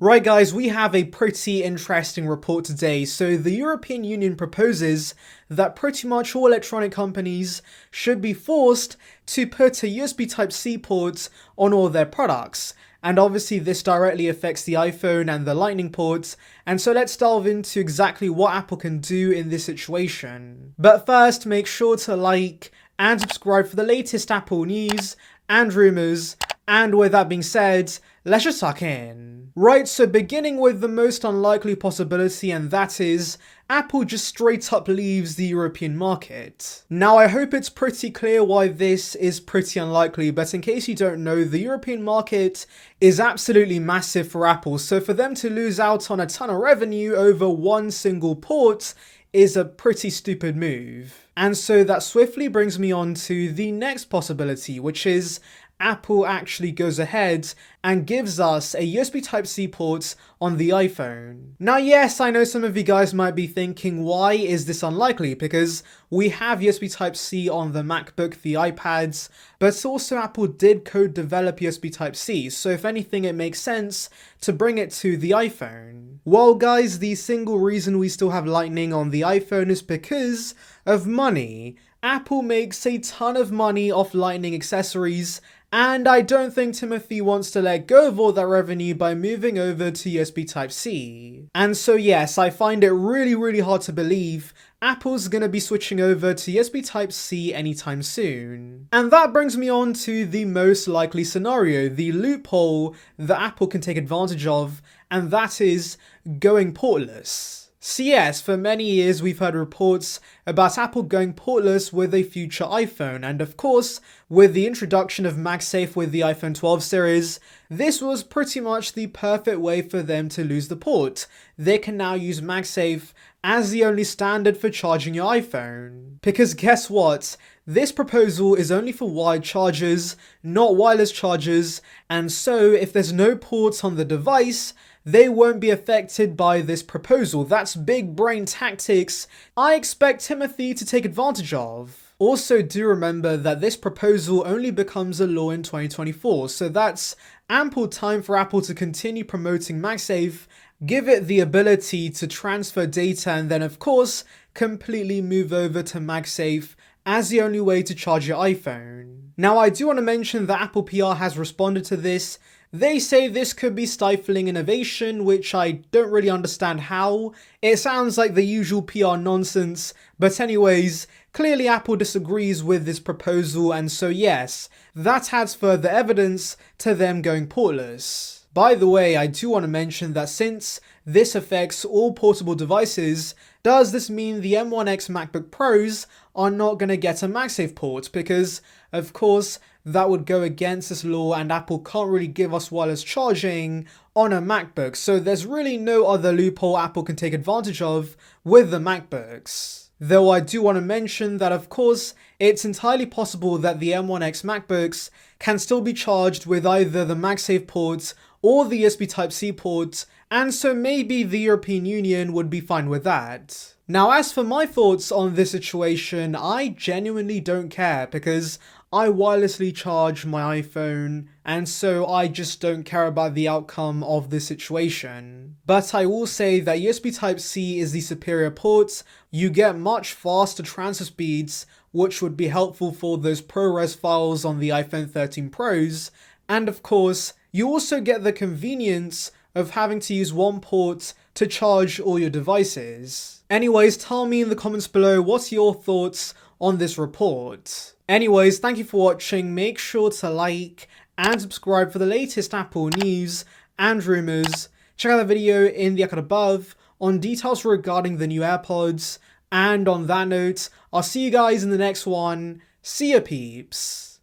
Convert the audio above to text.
Right guys, we have a pretty interesting report today. So the European Union proposes that pretty much all electronic companies should be forced to put a USB Type-C port on all their products. And obviously this directly affects the iPhone and the Lightning ports. And so let's delve into exactly what Apple can do in this situation. But first, make sure to like and subscribe for the latest Apple news and rumors. And with that being said, let's just tuck in. Right, so beginning with the most unlikely possibility, and that is Apple just straight up leaves the European market. Now, I hope it's pretty clear why this is pretty unlikely, but in case you don't know, the European market is absolutely massive for Apple, so for them to lose out on a ton of revenue over one single port is a pretty stupid move. And so that swiftly brings me on to the next possibility, which is Apple actually goes ahead and gives us a USB Type-C port on the iPhone. Now yes, I know some of you guys might be thinking, why is this unlikely? Because we have USB Type-C on the MacBook, the iPads, but also Apple did co-develop USB Type-C, so if anything it makes sense to bring it to the iPhone. Well guys, the single reason we still have Lightning on the iPhone is because of money. Apple makes a ton of money off Lightning accessories, and I don't think Timothy wants to let go of all that revenue by moving over to USB Type-C. And so yes, I find it really hard to believe Apple's gonna be switching over to USB Type-C anytime soon. And that brings me on to the most likely scenario, the loophole that Apple can take advantage of, and that is going portless. So yes, for many years we've heard reports about Apple going portless with a future iPhone, and of course, with the introduction of MagSafe with the iPhone 12 series, this was pretty much the perfect way for them to lose the port. They can now use MagSafe as the only standard for charging your iPhone. Because guess what? This proposal is only for wired chargers, not wireless chargers, and so if there's no ports on the device, they won't be affected by this proposal. That's big brain tactics I expect Timothy to take advantage of. Also, do remember that this proposal only becomes a law in 2024, so that's ample time for Apple to continue promoting MagSafe, give it the ability to transfer data, and then of course, completely move over to MagSafe as the only way to charge your iPhone. Now, I do want to mention that Apple PR has responded to this. They say this could be stifling innovation, which I don't really understand how. It sounds like the usual PR nonsense, but anyways, clearly Apple disagrees with this proposal, and so yes, that adds further evidence to them going portless. By the way, I do want to mention that since this affects all portable devices, does this mean the M1X MacBook Pros are not going to get a MagSafe port? Because, of course, that would go against this law and Apple can't really give us wireless charging on a MacBook, so there's really no other loophole Apple can take advantage of with the MacBooks. Though I do want to mention that of course, it's entirely possible that the M1X MacBooks can still be charged with either the MagSafe port or the USB Type-C port, and so maybe the European Union would be fine with that. Now, as for my thoughts on this situation, I genuinely don't care because I wirelessly charge my iPhone, and so I just don't care about the outcome of this situation. But I will say that USB Type-C is the superior port. You get much faster transfer speeds, which would be helpful for those ProRes files on the iPhone 13 Pros, and of course, you also get the convenience of having to use one port to charge all your devices. Anyways, tell me in the comments below what's your thoughts on this report. Anyways, thank you for watching. Make sure to like and subscribe for the latest Apple news and rumors. Check out the video in the icon above on details regarding the new AirPods. And on that note, I'll see you guys in the next one. See ya, peeps.